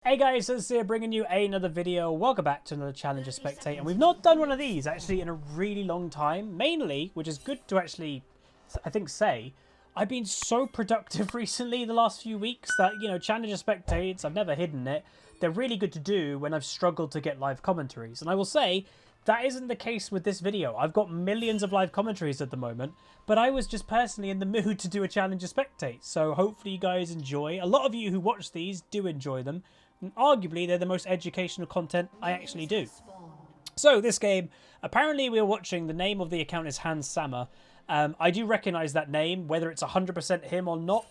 Hey guys, it's here bringing you another video. Welcome back to another Challenger Spectate, and we've not done one of these actually in a really long time. Mainly, which is good to actually, I think, say, I've been so productive recently the last few weeks that, you know, Challenger Spectates, I've never hidden it, they're really good to do when I've struggled to get live commentaries. And I will say, that isn't the case with this video. I've got millions of live commentaries at the moment, but I was just personally in the mood to do a Challenger Spectate. So hopefully you guys enjoy. A lot of you who watch these do enjoy them. And arguably, they're the most educational content I actually do. So, this game, apparently we are watching, the name of the account is Hans Sammer. I do recognise that name, whether it's 100% him or not.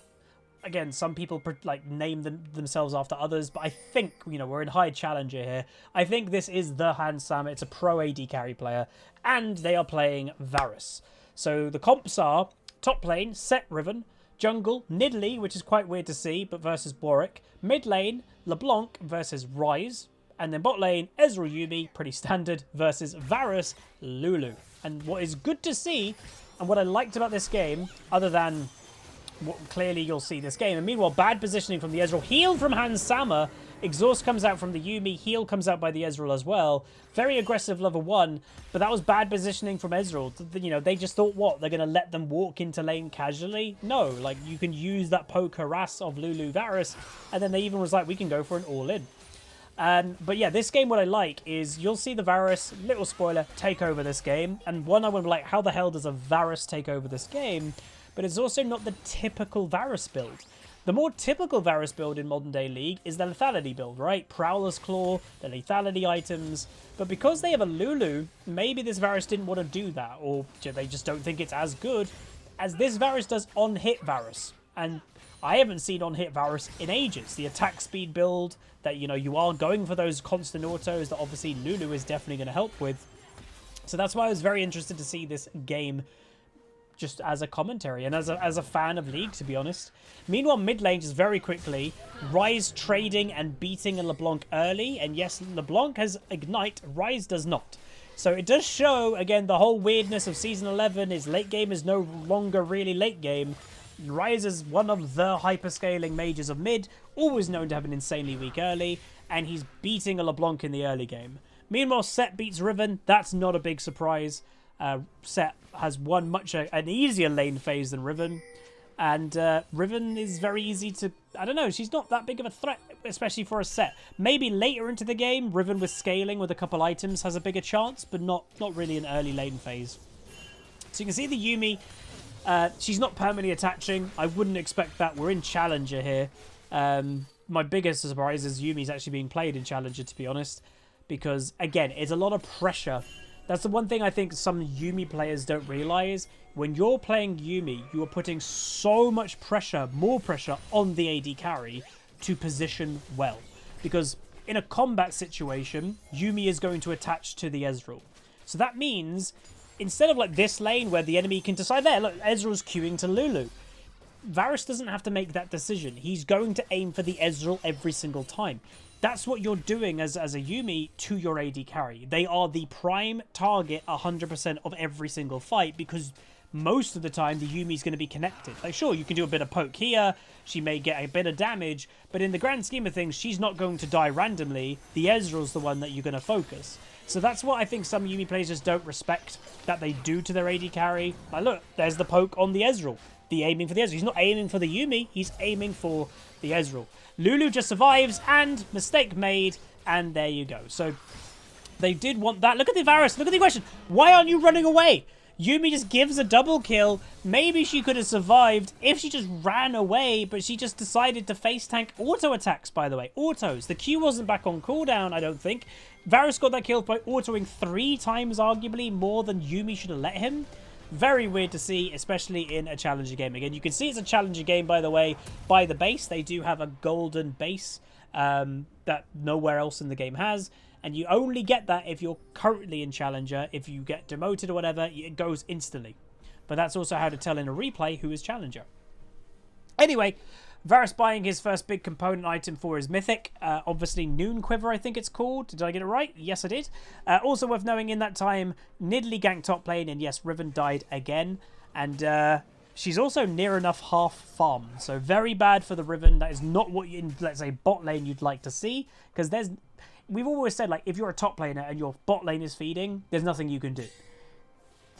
Again, some people name themselves after others, but I think, you know, we're in high challenger here. I think this is the Hans Sammer. It's a pro AD carry player, and they are playing Varus. So, the comps are top lane, Set Riven, jungle, Nidalee, which is quite weird to see, but versus Warwick. Mid lane, LeBlanc versus Ryze. And then bot lane, Ezreal Yuumi, pretty standard, versus Varus Lulu. And what is good to see, and what I liked about this game, other than what clearly you'll see this game, and meanwhile, bad positioning from the Ezreal, heal from Hans Sammer, exhaust comes out from the Yuumi, heal comes out by the Ezreal as well. Very aggressive level 1, but that was bad positioning from Ezreal. You know, they just thought, what, they're going to let them walk into lane casually? No, like, you can use that poke harass of Lulu Varus, and then they even was like, we can go for an all-in. But yeah, this game, what I like is you'll see the Varus, little spoiler, take over this game. And one, I would be like, how the hell does a Varus take over this game? But it's also not the typical Varus build. The more typical Varus build in modern day League is the lethality build, right? Prowler's Claw, the lethality items. But because they have a Lulu, maybe this Varus didn't want to do that, or they just don't think it's as good as this Varus does on-hit Varus. And I haven't seen on-hit Varus in ages. The attack speed build that, you know, you are going for those constant autos that obviously Lulu is definitely going to help with. So that's why I was very interested to see this game just as a commentary and as a fan of League, to be honest. Meanwhile, mid lane, just very quickly, Ryze trading and beating a LeBlanc early. And yes, LeBlanc has Ignite, Ryze does not. So it does show, again, the whole weirdness of Season 11 is late game is no longer really late game. Ryze is one of the hyperscaling mages of mid, always known to have an insanely weak early, and he's beating a LeBlanc in the early game. Meanwhile, Set beats Riven. That's not a big surprise. Set has won an easier lane phase than Riven. And Riven is very easy to... I don't know, she's not that big of a threat, especially for a Set. Maybe later into the game, Riven with scaling with a couple items has a bigger chance, but not really an early lane phase. So you can see the Yuumi... she's not permanently attaching. I wouldn't expect that. We're in Challenger here. My biggest surprise is Yuumi's actually being played in Challenger, to be honest. Because, again, it's a lot of pressure. That's the one thing I think some Yuumi players don't realise. When you're playing Yuumi, you are putting so much pressure, more pressure, on the AD carry to position well. Because in a combat situation, Yuumi is going to attach to the Ezreal. So that means... instead of like this lane where the enemy can decide, there, look, Ezreal's queuing to Lulu. Varus doesn't have to make that decision. He's going to aim for the Ezreal every single time. That's what you're doing as a Yuumi to your AD carry. They are the prime target 100% of every single fight because most of the time the Yuumi's going to be connected. Like, sure, you can do a bit of poke here. She may get a bit of damage. But in the grand scheme of things, she's not going to die randomly. The Ezreal's the one that you're going to focus. So that's what I think some Yuumi players just don't respect that they do to their AD carry. Like, look, there's the poke on the Ezreal. The aiming for the Ezreal. He's not aiming for the Yuumi. He's aiming for the Ezreal. Lulu just survives, and mistake made, and there you go. So they did want that. Look at the Varus. Look at the aggression. Why aren't you running away? Yuumi just gives a double kill. Maybe she could have survived if she just ran away, but she just decided to face tank auto attacks, by the way. Autos. The Q wasn't back on cooldown, I don't think. Varus got that kill by autoing 3 times, arguably, more than Yuumi should have let him. Very weird to see, especially in a challenger game. Again, you can see it's a challenger game, by the way, by the base. They do have a golden base that nowhere else in the game has. And you only get that if you're currently in Challenger. If you get demoted or whatever, it goes instantly. But that's also how to tell in a replay who is Challenger. Anyway, Varus buying his first big component item for his Mythic. Obviously, Noon Quiver, I think it's called. Did I get it right? Yes, I did. Also worth knowing in that time, Nidalee ganked top lane. And yes, Riven died again. And she's also near enough half farm. So very bad for the Riven. That is not what in, let's say, bot lane you'd like to see. Because we've always said, like, if you're a top laner and your bot lane is feeding, there's nothing you can do.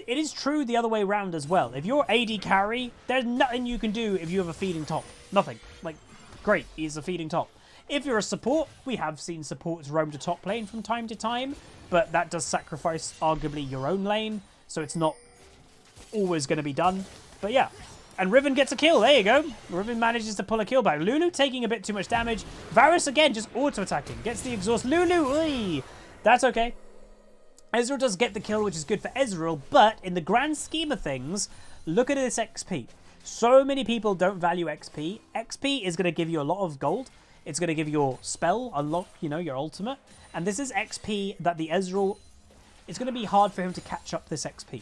It is true the other way around as well. If you're AD carry, there's nothing you can do if you have a feeding top. Nothing. Like, great, he's a feeding top. If you're a support, we have seen supports roam to top lane from time to time, but that does sacrifice arguably your own lane, so it's not always going to be done. But yeah, and Riven gets a kill. There you go. Riven manages to pull a kill back. Lulu taking a bit too much damage. Varus again just auto-attacking. Gets the exhaust. Lulu, oy! That's okay. Ezreal does get the kill, which is good for Ezreal, but in the grand scheme of things, look at this XP. So many people don't value XP. XP is going to give you a lot of gold. It's going to give your spell a lot, you know, your ultimate. And this is XP that the Ezreal... It's going to be hard for him to catch up this XP.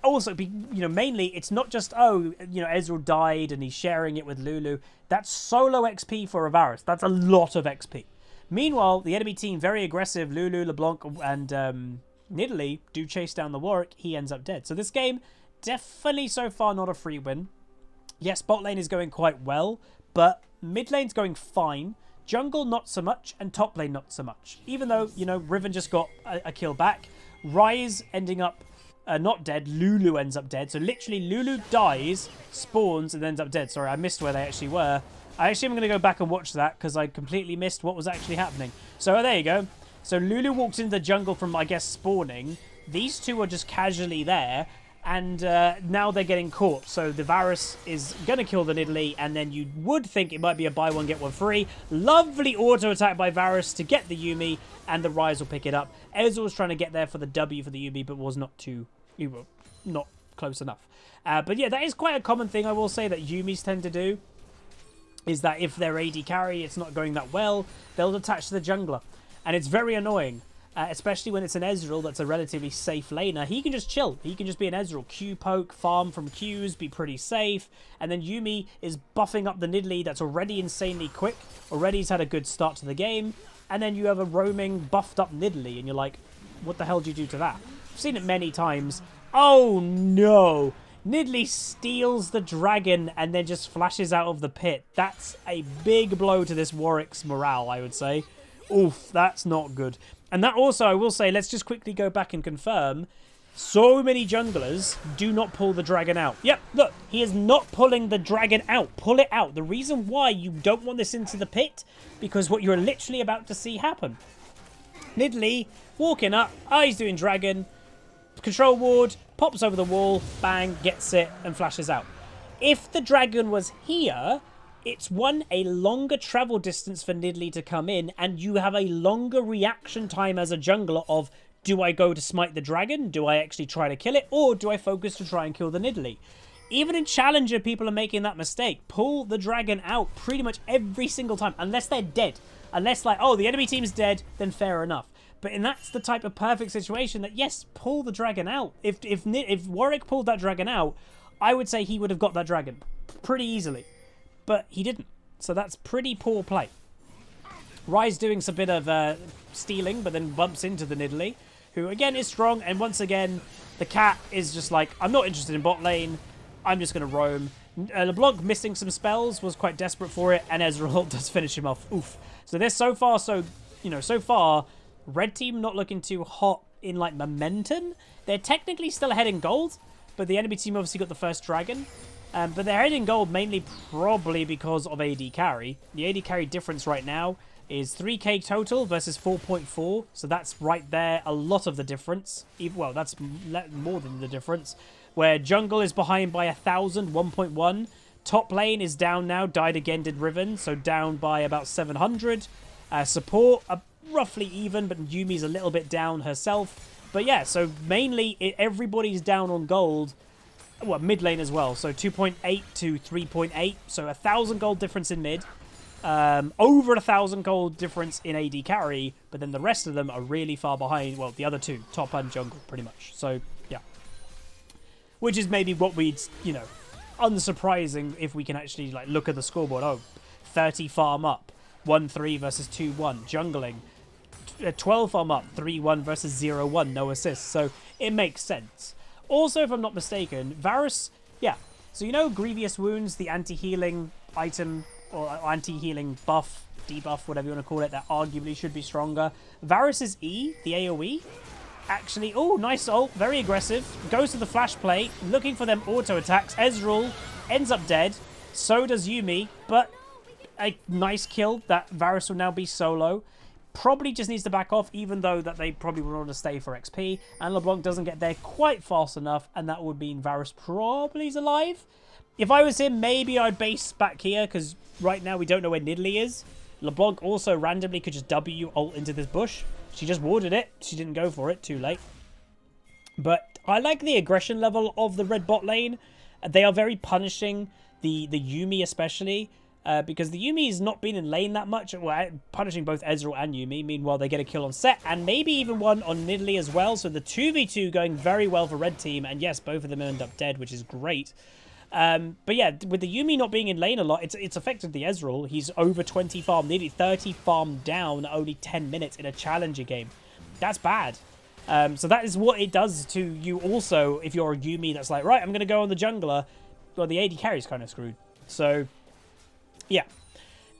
Also, mainly, it's not just, Ezreal died and he's sharing it with Lulu. That's solo XP for a Varus. That's a lot of XP. Meanwhile, the enemy team, very aggressive. Lulu, LeBlanc, and Nidalee do chase down the Warwick. He ends up dead. So this game, definitely so far not a free win. Yes, bot lane is going quite well, but mid lane's going fine. Jungle, not so much, and top lane, not so much. Even though, Riven just got a kill back. Ryze ending up not dead. Lulu ends up dead. So literally, Lulu dies, spawns, and ends up dead. Sorry, I missed where they actually were. I actually am going to go back and watch that because I completely missed what was actually happening. So there you go. So Lulu walks into the jungle from, I guess, spawning. These two are just casually there. And now they're getting caught. So the Varus is going to kill the Nidalee. And then you would think it might be a buy one, get one free. Lovely auto attack by Varus to get the Yuumi. And the Ryze will pick it up. Ezreal was trying to get there for the W for the Yuumi, but was not not close enough. But yeah, that is quite a common thing I will say that Yuumis tend to do. Is that if they're AD carry, it's not going that well, they'll attach to the jungler. And it's very annoying, especially when it's an Ezreal that's a relatively safe laner. He can just chill. He can just be an Ezreal. Q poke, farm from Qs, be pretty safe. And then Yuumi is buffing up the Nidalee that's already insanely quick. Already has had a good start to the game. And then you have a roaming, buffed up Nidalee, and you're like, what the hell do you do to that? I've seen it many times. Oh no! Nidalee steals the dragon and then just flashes out of the pit. That's a big blow to this Warwick's morale, I would say. Oof, that's not good. And that also, I will say, let's just quickly go back and confirm. So many junglers do not pull the dragon out. Yep, look, he is not pulling the dragon out. Pull it out. The reason why you don't want this into the pit, because what you're literally about to see happen. Nidalee walking up. Oh, he's doing dragon. Control ward, pops over the wall, bang, gets it, and flashes out. If the dragon was here, it's a longer travel distance for Nidalee to come in, and you have a longer reaction time as a jungler of, do I go to smite the dragon? Do I actually try to kill it? Or do I focus to try and kill the Nidalee? Even in Challenger, people are making that mistake. Pull the dragon out pretty much every single time, unless they're dead. Unless, like, oh, the enemy team's dead, then fair enough. But and that's the type of perfect situation that, yes, pull the dragon out. If Warwick pulled that dragon out, I would say he would have got that dragon pretty easily. But he didn't. So that's pretty poor play. Ryze doing some bit of stealing, but then bumps into the Nidalee, who again is strong. And once again, the cat is just like, I'm not interested in bot lane. I'm just going to roam. LeBlanc missing some spells, was quite desperate for it. And Ezreal does finish him off. Oof. So this so far, red team not looking too hot in like momentum. They're technically still ahead in gold, but the enemy team obviously got the first dragon. But they're ahead in gold mainly probably because of AD carry. The AD carry difference right now is 3k total versus 4.4. So that's right there, a lot of the difference. Well, that's more than the difference. Where jungle is behind by 1,000, 1.1. Top lane is down now, died again, did Riven, so down by about 700. Support, roughly even, but Yuumi's a little bit down herself. But yeah, so mainly everybody's down on gold. Well, mid lane as well. So 2.8 to 3.8. So 1,000 gold difference in mid. Over 1,000 gold difference in AD carry. But then the rest of them are really far behind. Well, the other two, top and jungle, pretty much. So, yeah. Which is maybe what we'd, unsurprising if we can actually like look at the scoreboard. Oh, 30 farm up. 1-3 versus 2-1. Jungling. 12 farm up. 3-1 versus 0-1. No assists. So it makes sense. Also, if I'm not mistaken, Varus, yeah, So you know Grievous Wounds, the anti-healing item, or anti-healing buff, debuff, whatever you want to call it, that arguably should be stronger. Varus's E, the AoE, actually, oh, nice ult, very aggressive, goes to the flash play, looking for them auto attacks. Ezreal ends up dead, so does Yuumi, but a nice kill that Varus will now be solo. Probably just needs to back off, even though that they probably would want to stay for XP, and LeBlanc doesn't get there quite fast enough, and that would mean Varus probably is alive. If I was him, maybe I'd base back here, because right now we don't know where Nidalee is. LeBlanc also randomly could just W ult into this bush. She just warded it. She didn't go for it. Too late. But I like the aggression level of the red bot lane. They are very punishing, the Yuumi especially, because the Yuumi has not been in lane that much. Well, punishing both Ezreal and Yuumi. Meanwhile, they get a kill on Set, and maybe even one on Nidalee as well. So the 2v2 going very well for red team. And yes, both of them end up dead, which is great. But yeah, with the Yuumi not being in lane a lot, it's affected the Ezreal. He's over 20 farm, nearly 30 farm down, only 10 minutes in a challenger game. That's bad. So that is what it does to you also if you're a Yuumi that's like, right, I'm going to go on the jungler. Well, the AD carry's kind of screwed. So, yeah.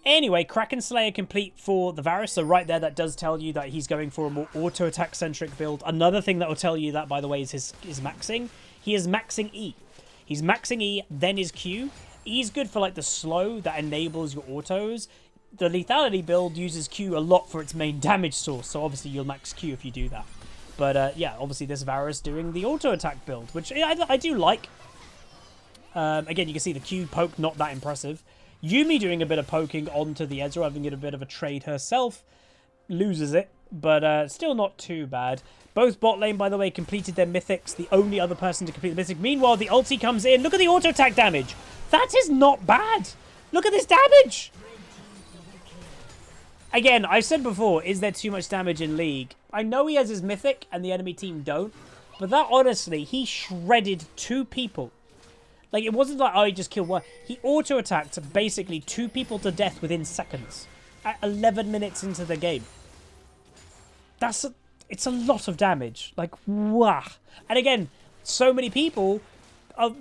Anyway, Kraken Slayer complete for the Varus. So right there, that does tell you that he's going for a more auto-attack centric build. Another thing that will tell you that, by the way, is his maxing. He is maxing E. He's maxing E, then his Q. E's good for like the slow that enables your autos. The lethality build uses Q a lot for its main damage source, so obviously you'll max Q if you do that. But yeah, obviously this Varus doing the auto attack build, which I do like. Again, you can see the Q poke, not that impressive. Yuumi doing a bit of poking onto the Ezreal, having it a bit of a trade herself. Loses it, but still not too bad. Both bot lane, by the way, completed their mythics. The only other person to complete the mythic. Meanwhile, the ulti comes in. Look at the auto attack damage. That is not bad. Look at this damage. Again, I've said before, is there too much damage in League? I know he has his mythic and the enemy team don't. But that, honestly, he shredded 2 people. Like, it wasn't like, oh, he just killed 1. He auto attacked basically 2 people to death within seconds. At 11 minutes into the game. It's a lot of damage. Like, wow. And again, so many people,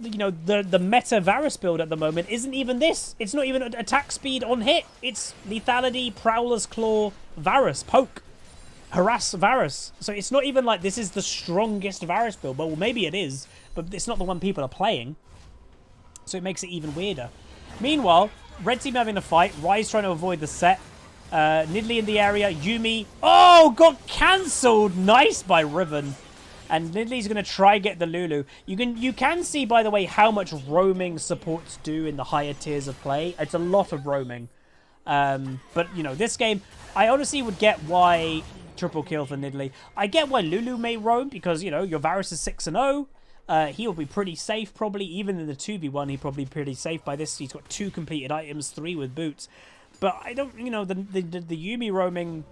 you know, the meta Varus build at the moment isn't even this. It's not even attack speed on hit. It's lethality, Prowler's Claw, Varus, poke, harass Varus. So it's not even like this is the strongest Varus build. Well, maybe it is, but it's not the one people are playing. So it makes it even weirder. Meanwhile, red team having a fight. Ryze trying to avoid the set. Nidalee in the area. Yuumi. Oh, got cancelled. Nice by Riven. And Nidalee's going to try get the Lulu. You can see, by the way, how much roaming supports do in the higher tiers of play. It's a lot of roaming. But, you know, this game, I honestly would get why triple kill for Nidalee. I get why Lulu may roam because, you know, your Varus is 6-0. He'll be pretty safe, probably. Even in the 2v1, he'll probably be pretty safe by this. He's got 2 completed items, 3 with boots. But I don't, you know, the Yuumi roaming,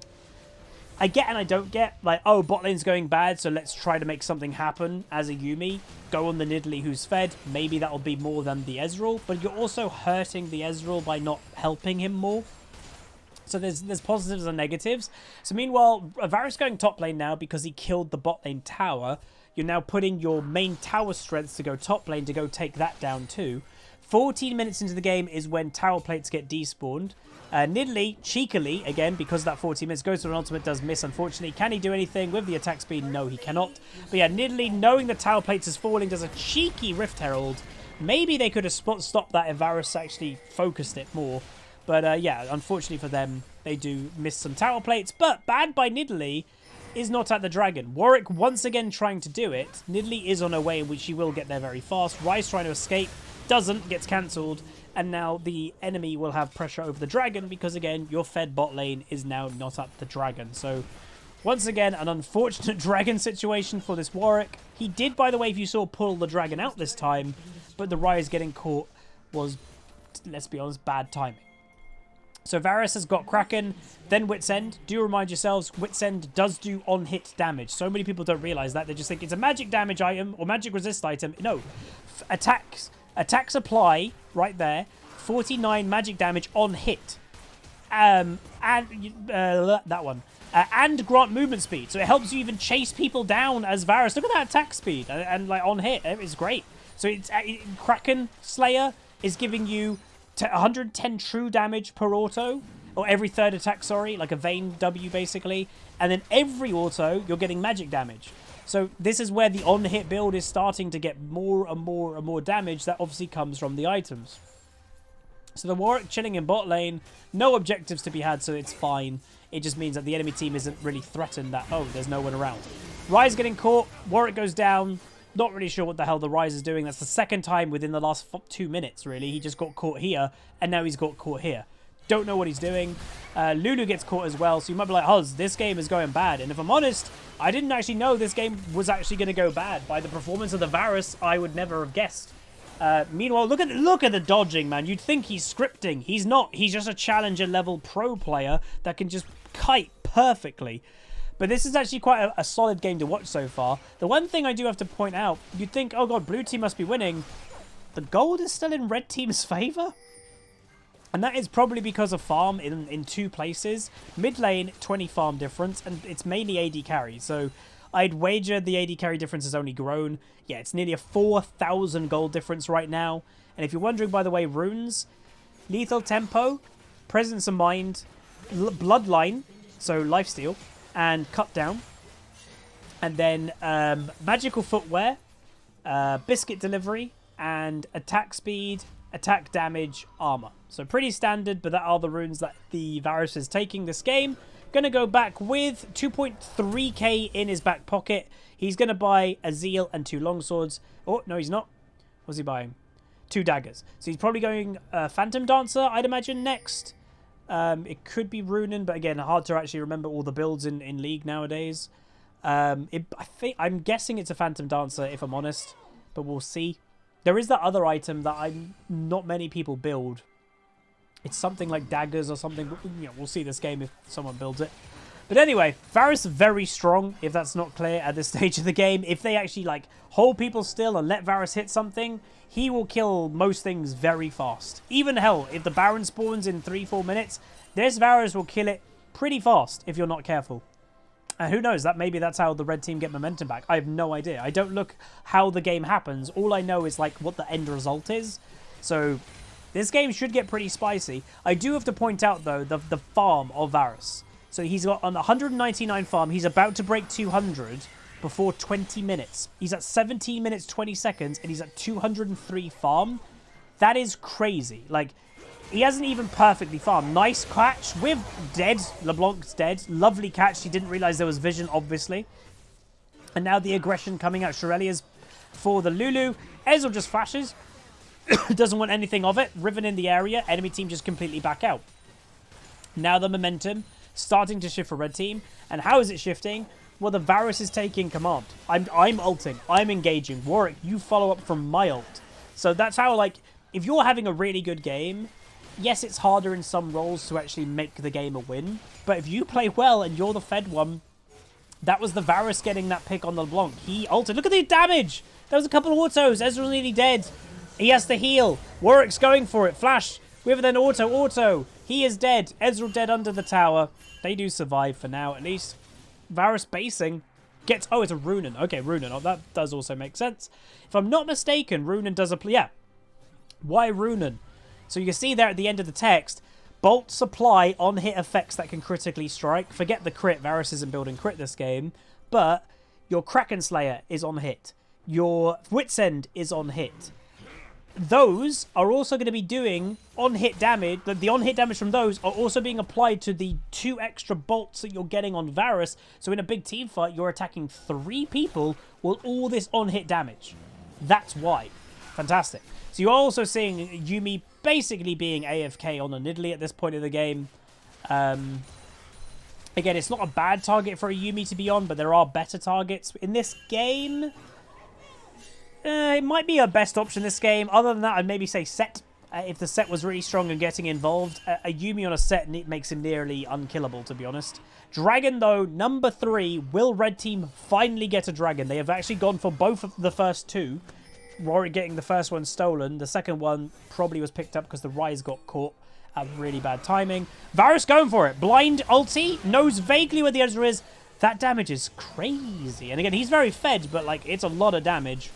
I get and I don't get. Like, oh, bot lane's going bad, so let's try to make something happen as a Yuumi. Go on the Nidalee who's fed. Maybe that'll be more than the Ezreal. But you're also hurting the Ezreal by not helping him more. So there's positives and negatives. So meanwhile, Varus going top lane now because he killed the bot lane tower. You're now putting your main tower strengths to go top lane to go take that down too. 14 minutes into the game is when tower plates get despawned. Nidalee, cheekily, again, because of that 14 minutes, goes to an ultimate, does miss, unfortunately. Can he do anything with the attack speed? No, he cannot. But yeah, Nidalee, knowing the tower plates is falling, does a cheeky Rift Herald. Maybe they could have stopped that if Varus actually focused it more. But yeah, unfortunately for them, they do miss some tower plates. But bad by Nidalee is not at the dragon. Warwick once again trying to do it. Nidalee is on her way, in which she will get there very fast. Ryze trying to escape, doesn't, gets cancelled. And now the enemy will have pressure over the dragon because, again, your fed bot lane is now not at the dragon. So, once again, an unfortunate dragon situation for this Warwick. He did, by the way, if you saw, pull the dragon out this time. But the Ryze getting caught was, let's be honest, bad timing. So Varus has got Kraken, then Wit's End. Do remind yourselves, Wit's End does do on-hit damage. So many people don't realise that. They just think it's a magic damage item or magic resist item. No. Attacks apply right there. 49 magic damage on hit. And that one. And grant movement speed. So it helps you even chase people down as Varus. Look at that attack speed. And like on hit. It's great. So it's Kraken Slayer is giving you 110 true damage per auto, or every third attack, sorry, like a Vayne W basically. And then every auto, you're getting magic damage. So this is where the on-hit build is starting to get more and more and more damage. That obviously comes from the items. So the Warwick chilling in bot lane, no objectives to be had, so it's fine. It just means that the enemy team isn't really threatened that, oh, there's no one around. Ryze getting caught, Warwick goes down. Not really sure what the hell the Ryze is doing. That's the second time within the last 2 minutes, really. He just got caught here, and now he's got caught here. Don't know what he's doing. Lulu gets caught as well, so you might be like, Huz, this game is going bad. And if I'm honest, I didn't actually know this game was actually going to go bad. By the performance of the Varus, I would never have guessed. Meanwhile, look at the dodging, man. You'd think he's scripting. He's not. He's just a challenger level pro player that can just kite perfectly. But this is actually quite a solid game to watch so far. The one thing I do have to point out, you'd think, oh god, blue team must be winning. The gold is still in red team's favor. And that is probably because of farm in 2 places. Mid lane, 20 farm difference, and it's mainly AD carry. So I'd wager the AD carry difference has only grown. Yeah, it's nearly a 4,000 gold difference right now. And if you're wondering, by the way, runes, lethal tempo, presence of mind, bloodline, so lifesteal, and cut down. And then magical footwear, biscuit delivery, and attack speed, attack damage, armor. So pretty standard, but that are the runes that the Varus is taking this game. Going to go back with 2.3k in his back pocket. He's going to buy a Zeal and 2 longswords. Oh, no, he's not. What's he buying? 2 daggers. So he's probably going Phantom Dancer, I'd imagine, next. It could be Runen, but again, hard to actually remember all the builds in League nowadays. I'm guessing it's a Phantom Dancer, if I'm honest, but we'll see. There is that other item that not many people build. It's something like daggers or something. You know, we'll see this game if someone builds it. But anyway, Varus very strong, if that's not clear at this stage of the game. If they actually like hold people still and let Varus hit something, he will kill most things very fast. Even hell, if the Baron spawns in 3-4 minutes, this Varus will kill it pretty fast if you're not careful. And who knows, maybe that's how the red team get momentum back. I have no idea. I don't look how the game happens. All I know is like what the end result is. So this game should get pretty spicy. I do have to point out though the farm of Varus. So he's got on 199 farm. He's about to break 200 before 20 minutes. He's at 17 minutes 20 seconds and he's at 203 farm. That is crazy. Like, he hasn't even perfectly farmed. Nice catch with dead. LeBlanc's dead. Lovely catch. He didn't realize there was vision, obviously. And now the aggression coming out. Shirelia's for the Lulu. Ezreal just flashes. Doesn't want anything of it. Riven in the area. Enemy team just completely back out. Now the momentum starting to shift for red team. And how is it shifting? Well, the Varus is taking command. I'm ulting. I'm engaging. Warwick, you follow up from my ult. So that's how, like, if you're having a really good game, yes, it's harder in some roles to actually make the game a win. But if you play well and you're the fed one, that was the Varus getting that pick on the LeBlanc. He ulted. Look at the damage. There was a couple of autos. Ezreal's nearly dead. He has to heal. Warwick's going for it. Flash. With an auto. He is dead. Ezreal dead under the tower. They do survive for now, at least. Varus basing. Gets... Oh, it's a Runen. Okay, Runen. Oh, that does also make sense. If I'm not mistaken, Runen does a... Yeah. Why Runen? So you can see there at the end of the text, bolt supply on hit effects that can critically strike. Forget the crit. Varus isn't building crit this game. But your Kraken Slayer is on hit. Your Wit's End is on hit. Those are also going to be doing on-hit damage. The on-hit damage from those are also being applied to the 2 extra bolts that you're getting on Varus. So in a big team fight, you're attacking 3 people with all this on-hit damage. That's why. Fantastic. So you're also seeing Yuumi basically being AFK on the Nidalee at this point in the game. Again, it's not a bad target for a Yuumi to be on, but there are better targets in this game. It might be a best option this game. Other than that, I'd maybe say set. If the set was really strong and getting involved, a Yuumi on a set makes him nearly unkillable, to be honest. Dragon, though, number 3. Will red team finally get a dragon? They have actually gone for both of the first 2. Rory getting the first one stolen. The second one probably was picked up because the Ryze got caught at really bad timing. Varus going for it. Blind ulti. Knows vaguely where the Ezreal is. That damage is crazy. And again, he's very fed, but like it's a lot of damage.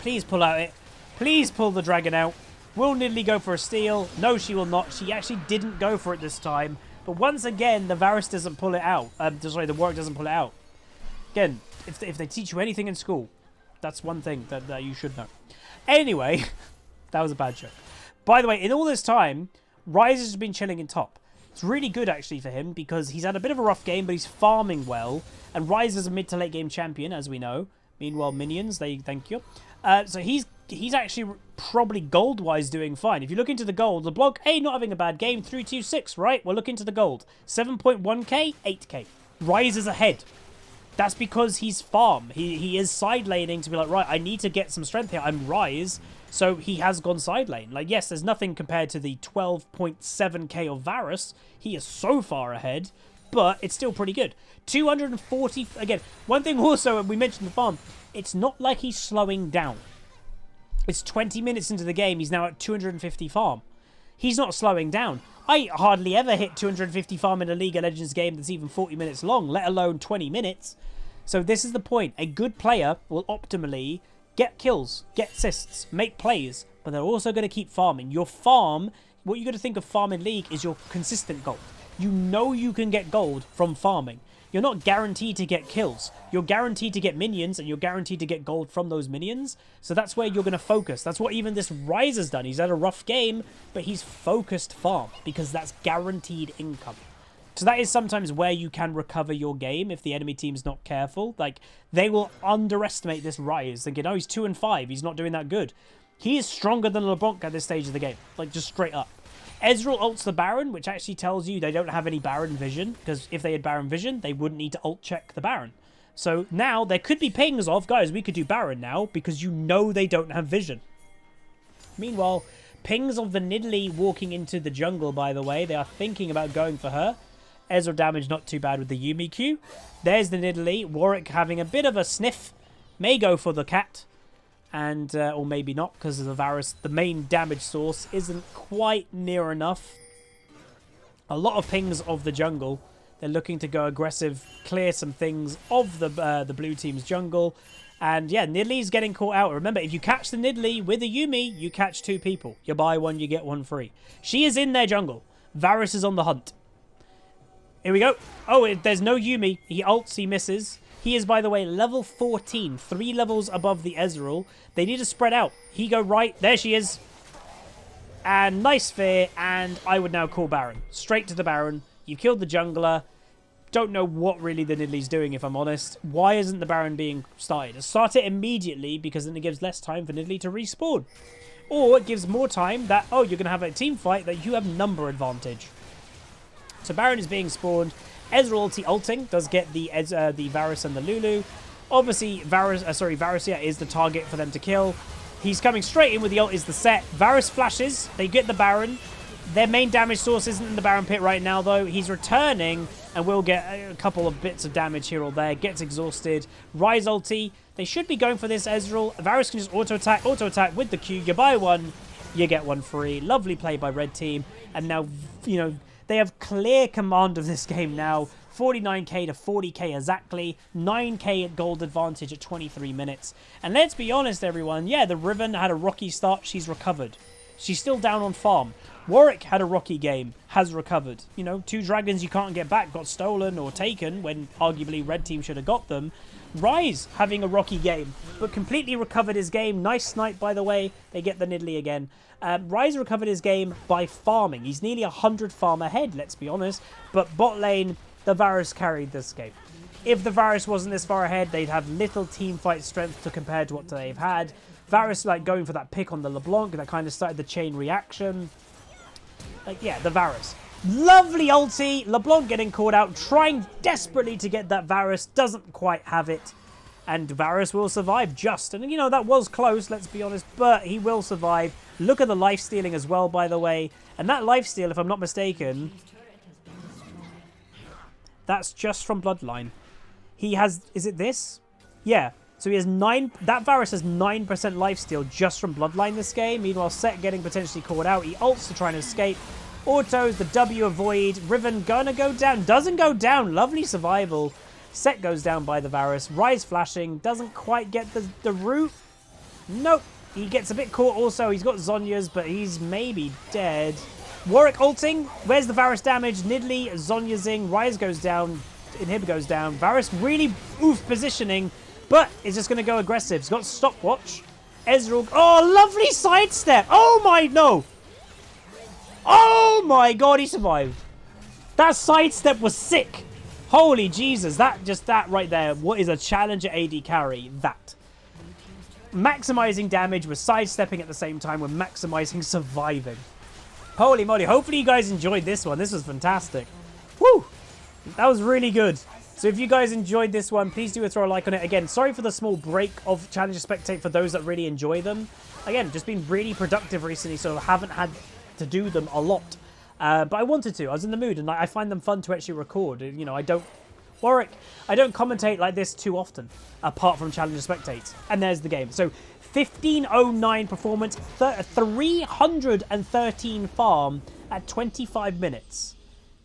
Please pull out it. Please pull the dragon out. Will Nidalee go for a steal? No, she will not. She actually didn't go for it this time. But once again, the Varus doesn't pull it out. Sorry, the Warwick doesn't pull it out. Again, if they teach you anything in school, that's one thing that you should know. Anyway, that was a bad joke. By the way, in all this time, Ryze has been chilling in top. It's really good, actually, for him, because he's had a bit of a rough game, but he's farming well. And Ryze is a mid to late game champion, as we know. Meanwhile, minions, thank you. So he's actually probably gold-wise doing fine. If you look into the gold, LeBlanc, not having a bad game, 326, right? We'll look into the gold. 7.1k, 8k. Ryze is ahead. That's because he's farm. He is side laning to be like, right, I need to get some strength here. I'm Ryze. So he has gone side lane. Like, yes, there's nothing compared to the 12.7k of Varus. He is so far ahead, but it's still pretty good. 240, again, one thing also, we mentioned the farm, it's not like he's slowing down. It's 20 minutes into the game, he's now at 250 farm. He's not slowing down. I hardly ever hit 250 farm in a League of Legends game that's even 40 minutes long, let alone 20 minutes. So this is the point. A good player will optimally get kills, get assists, make plays, but they're also going to keep farming. Your farm, what you got to think of farm in League is your consistent gold. You know you can get gold from farming. You're not guaranteed to get kills. You're guaranteed to get minions, and you're guaranteed to get gold from those minions. So that's where you're going to focus. That's what even this Ryze has done. He's had a rough game, but he's focused farm, because that's guaranteed income. So that is sometimes where you can recover your game if the enemy team's not careful. Like, they will underestimate this Ryze, thinking, oh, he's 2 and 5. He's not doing that good. He is stronger than LeBlanc at this stage of the game. Like, just straight up. Ezreal ults the Baron, which actually tells you they don't have any Baron vision, because if they had Baron vision, they wouldn't need to ult check the Baron. So now there could be pings of, guys, we could do Baron now, because you know they don't have vision. Meanwhile, pings of the Nidalee walking into the jungle, by the way. They are thinking about going for her. Ezreal damage not too bad with the Yuumi Q. There's the Nidalee. Warwick having a bit of a sniff. May go for the cat. And, or maybe not, because of the Varus. The main damage source isn't quite near enough. A lot of pings of the jungle. They're looking to go aggressive, clear some things of the blue team's jungle. And yeah, Nidalee's getting caught out. Remember, if you catch the Nidalee with a Yuumi, you catch 2 people. You buy 1, you get 1 free. She is in their jungle. Varus is on the hunt. Here we go. Oh, there's no Yuumi. He ults, he misses. He is, by the way, level 14, 3 levels above the Ezreal. They need to spread out. He go right. There she is. And nice fear. And I would now call Baron. Straight to the Baron. You killed the jungler. Don't know what really the Nidalee's doing, if I'm honest. Why isn't the Baron being started? Start it immediately, because then it gives less time for Nidalee to respawn. Or it gives more time that, oh, you're going to have a team fight that you have number advantage. So Baron is being spawned. Ezreal ulting does get the Varus and the Lulu. Obviously, Varus here is the target for them to kill. He's coming straight in with the ult is the set. Varus flashes. They get the Baron. Their main damage source isn't in the Baron pit right now, though. He's returning and will get a couple of bits of damage here or there. Gets exhausted. Ryze ulti. They should be going for this Ezreal. Varus can just auto-attack with the Q. You buy 1, you get 1 free. Lovely play by red team. And now, you know, they have clear command of this game now. 49k to 40k exactly. 9k gold advantage at 23 minutes. And let's be honest, everyone. Yeah, the Riven had a rocky start. She's recovered. She's still down on farm. Warwick had a rocky game. Has recovered. You know, 2 dragons you can't get back got stolen or taken when arguably red team should have got them. Ryze having a rocky game, but completely recovered his game. Nice snipe, by the way. They get the Nidalee again. Ryze recovered his game by farming. He's nearly 100 farm ahead, let's be honest. But bot lane, the Varus carried this game. If the Varus wasn't this far ahead, they'd have little team fight strength to compare to what they've had. Varus, like, going for that pick on the LeBlanc, that kind of started the chain reaction. Like, yeah, the Varus. Lovely ulti. LeBlanc getting caught out, trying desperately to get that Varus. Doesn't quite have it. And Varus will survive just. And, you know, that was close, let's be honest. But he will survive. Look at the life stealing as well, by the way. And that life steal, if I'm not mistaken, that's just from Bloodline. He has... Is it this? Yeah. So he has 9... That Varus has 9% lifesteal just from Bloodline this game. Meanwhile, Set getting potentially caught out. He ults to try and escape. Autos, the W avoid. Riven gonna go down. Doesn't go down. Lovely survival. Set goes down by the Varus. Ryze flashing. Doesn't quite get the root. Nope. He gets a bit caught also. He's got Zhonya's, but he's maybe dead. Warwick ulting. Where's the Varus damage? Nidalee, Zhonya Zing. Ryze goes down. Inhib goes down. Varus really positioning, but is just going to go aggressive. He's got stopwatch. Ezreal. Oh, lovely sidestep. Oh, my, no. Oh, my God, he survived. That sidestep was sick. Holy Jesus. That right there. What is a challenger AD carry? That. Maximizing damage with sidestepping at the same time. We're maximizing surviving. Holy moly. Hopefully you guys enjoyed this one. This was fantastic. Woo. That was really good. So if you guys enjoyed this one, please do throw a like on it. Again, sorry for the small break of Challenger Spectate for those that really enjoy them. Again, just been really productive recently, so I haven't had to do them a lot. But I wanted to. I was in the mood, and I find them fun to actually record. You know, I don't commentate like this too often, apart from Challenger Spectate. And there's the game. So 1509 performance, 313 farm at 25 minutes.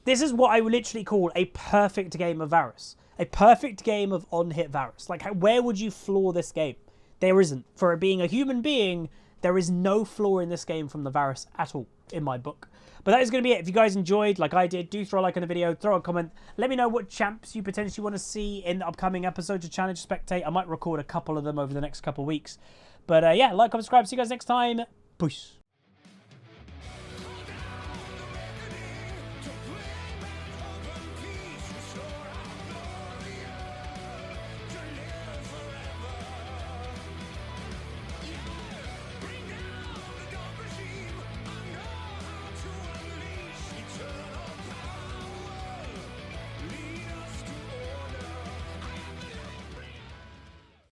This is what I would literally call a perfect game of Varus. A perfect game of on-hit Varus. Like, where would you flaw this game? There isn't. For it being a human being, there is no flaw in this game from the Varus at all, in my book. But that is going to be it. If you guys enjoyed, like I did, do throw a like on the video, throw a comment. Let me know what champs you potentially want to see in the upcoming episodes of Challenger Spectate. I might record a couple of them over the next couple of weeks. But yeah, like, comment, subscribe. See you guys next time. Peace.